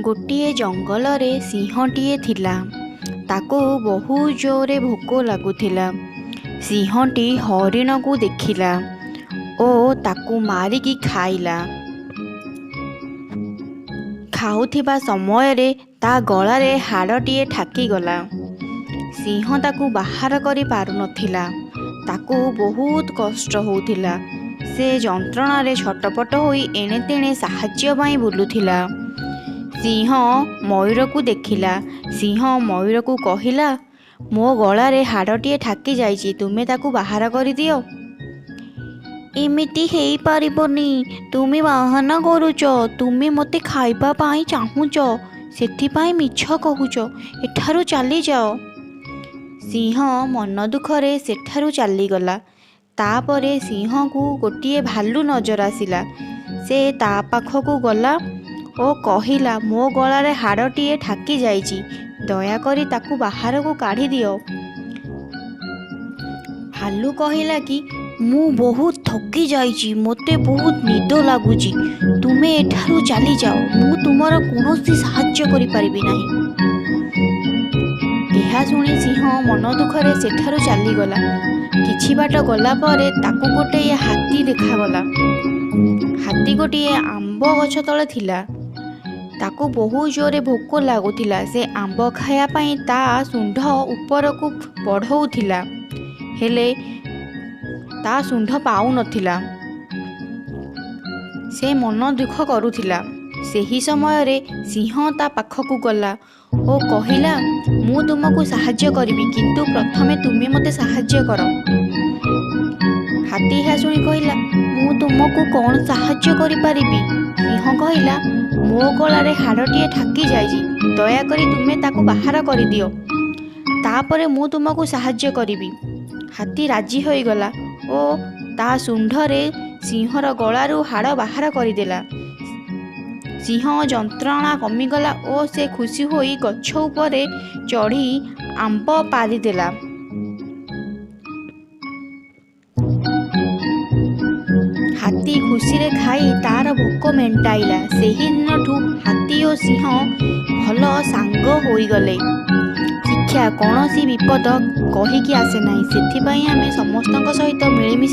ଗୋଟିଏ ଜଙ୍ଗଲରେ ସିଂହଟିଏ ଥିଲା। ତାକୁ ବହୁ ଜୋରରେ ଭୋକ ଲାଗୁଥିଲା। ସିଂହଟି ହରିଣକୁ ଦେଖିଲା ଓ ତାକୁ ମାରିକି ଖାଇଲା। ଖାଉଥିବା ସମୟରେ ତା ଗଳାରେ ହାଡ଼ଟିଏ ଠାକିଗଲା। ସିଂହ ତାକୁ ବାହାର କରି ପାରୁନଥିଲା। ତାକୁ ବହୁତ କଷ୍ଟ ହେଉଥିଲା। ସେ ଯନ୍ତ୍ରଣାରେ ଛଟପଟ ହୋଇ ଏଣେ ତେଣେ ସାହାଯ୍ୟ ପାଇଁ ବୁଲୁଥିଲା। ସିଂହ ମୟୂରକୁ ଦେଖିଲା। ସିଂହ ମୟୂରକୁ କହିଲା, ମୋ ଗଳାରେ ହାଡ଼ଟିଏ ଠାକି ଯାଇଛି, ତୁମେ ତାକୁ ବାହାର କରିଦିଅ। ଏମିତି ହେଇପାରିବନି, ତୁମେ ବାହାନା କରୁଛ। ତୁମେ ମୋତେ ଖାଇବା ପାଇଁ ଚାହୁଁଛ, ସେଥିପାଇଁ ମିଛ କହୁଛ। ଏଠାରୁ ଚାଲିଯାଅ। ସିଂହ ମନ ଦୁଃଖରେ ସେଠାରୁ ଚାଲିଗଲା। ତାପରେ ସିଂହକୁ ଗୋଟିଏ ଭାଲୁ ନଜର ଆସିଲା। ସେ ତା ପାଖକୁ ଗଲା ଓ କହିଲା, ମୋ ଗଳାରେ ହାଡ଼ଟିଏ ଠାକି ଯାଇଛି, ଦୟାକରି ତାକୁ ବାହାରକୁ କାଢ଼ିଦିଅ। ଭାଲୁ କହିଲା କି, ମୁଁ ବହୁତ ଥକି ଯାଇଛି, ମୋତେ ବହୁତ ନିଦ ଲାଗୁଛି, ତୁମେ ଏଠାରୁ ଚାଲିଯାଅ, ମୁଁ ତୁମର କୌଣସି ସାହାଯ୍ୟ କରିପାରିବି ନାହିଁ। ଏହା ଶୁଣି ସିଂହ ମନ ଦୁଃଖରେ ସେଠାରୁ ଚାଲିଗଲା। କିଛି ବାଟ ଗଲା ପରେ ତାକୁ ଗୋଟିଏ ହାତୀ ଦେଖାଗଲା। ହାତୀ ଗୋଟିଏ ଆମ୍ବ ଗଛ ତଳେ ଥିଲା। ତାକୁ ବହୁ ଜୋରରେ ଭୋକ ଲାଗୁଥିଲା। ସେ ଆମ୍ବ ଖାଇବା ପାଇଁ ତା ଶୁଣ୍ଢ ଉପରକୁ ବଢ଼ଉଥିଲା, ହେଲେ ତା ଶୁଣ୍ଢ ପାଉନଥିଲା। ସେ ମନ ଦୁଃଖ କରୁଥିଲା। ସେହି ସମୟରେ ସିଂହ ତା ପାଖକୁ ଗଲା ଓ କହିଲା, ମୁଁ ତୁମକୁ ସାହାଯ୍ୟ କରିବି, କିନ୍ତୁ ପ୍ରଥମେ ତୁମେ ମୋତେ ସାହାଯ୍ୟ କର। ହାତୀ ଏହା ଶୁଣି କହିଲା, ମୁଁ ତୁମକୁ କ'ଣ ସାହାଯ୍ୟ କରିପାରିବି? ସିଂହ କହିଲା, ମୋ ଗଳାରେ ହାଡ଼ଟିଏ ଠାକି ଯାଇଛି, ଦୟାକରି ତୁମେ ତାକୁ ବାହାର କରିଦିଅ, ତାପରେ ମୁଁ ତୁମକୁ ସାହାଯ୍ୟ କରିବି। ହାତୀ ରାଜି ହୋଇଗଲା ଓ ତା ଶୁଣ୍ଢରେ ସିଂହର ଗଳାରୁ ହାଡ଼ ବାହାର କରିଦେଲା। ସିଂହ ଯନ୍ତ୍ରଣା କମିଗଲା ଓ ସେ ଖୁସି ହୋଇ ଗଛ ଉପରେ ଚଢ଼ି ଆମ୍ବ ପାରିଦେଲା। ହାତୀ ଖୁସିରେ ଖାଇ ତାର ଭୋକ ମେଣ୍ଟାଇଲା। ସେହି ଦିନଠୁ ହାତୀ ଓ ସିଂହ ଭଲ ସାଙ୍ଗ ହୋଇଗଲେ। ଶିକ୍ଷା, କୌଣସି ବିପଦ କହିକି ଆସେ ନାହିଁ, ସେଥିପାଇଁ ଆମେ ସମସ୍ତଙ୍କ ସହିତ ମିଳିମିଶି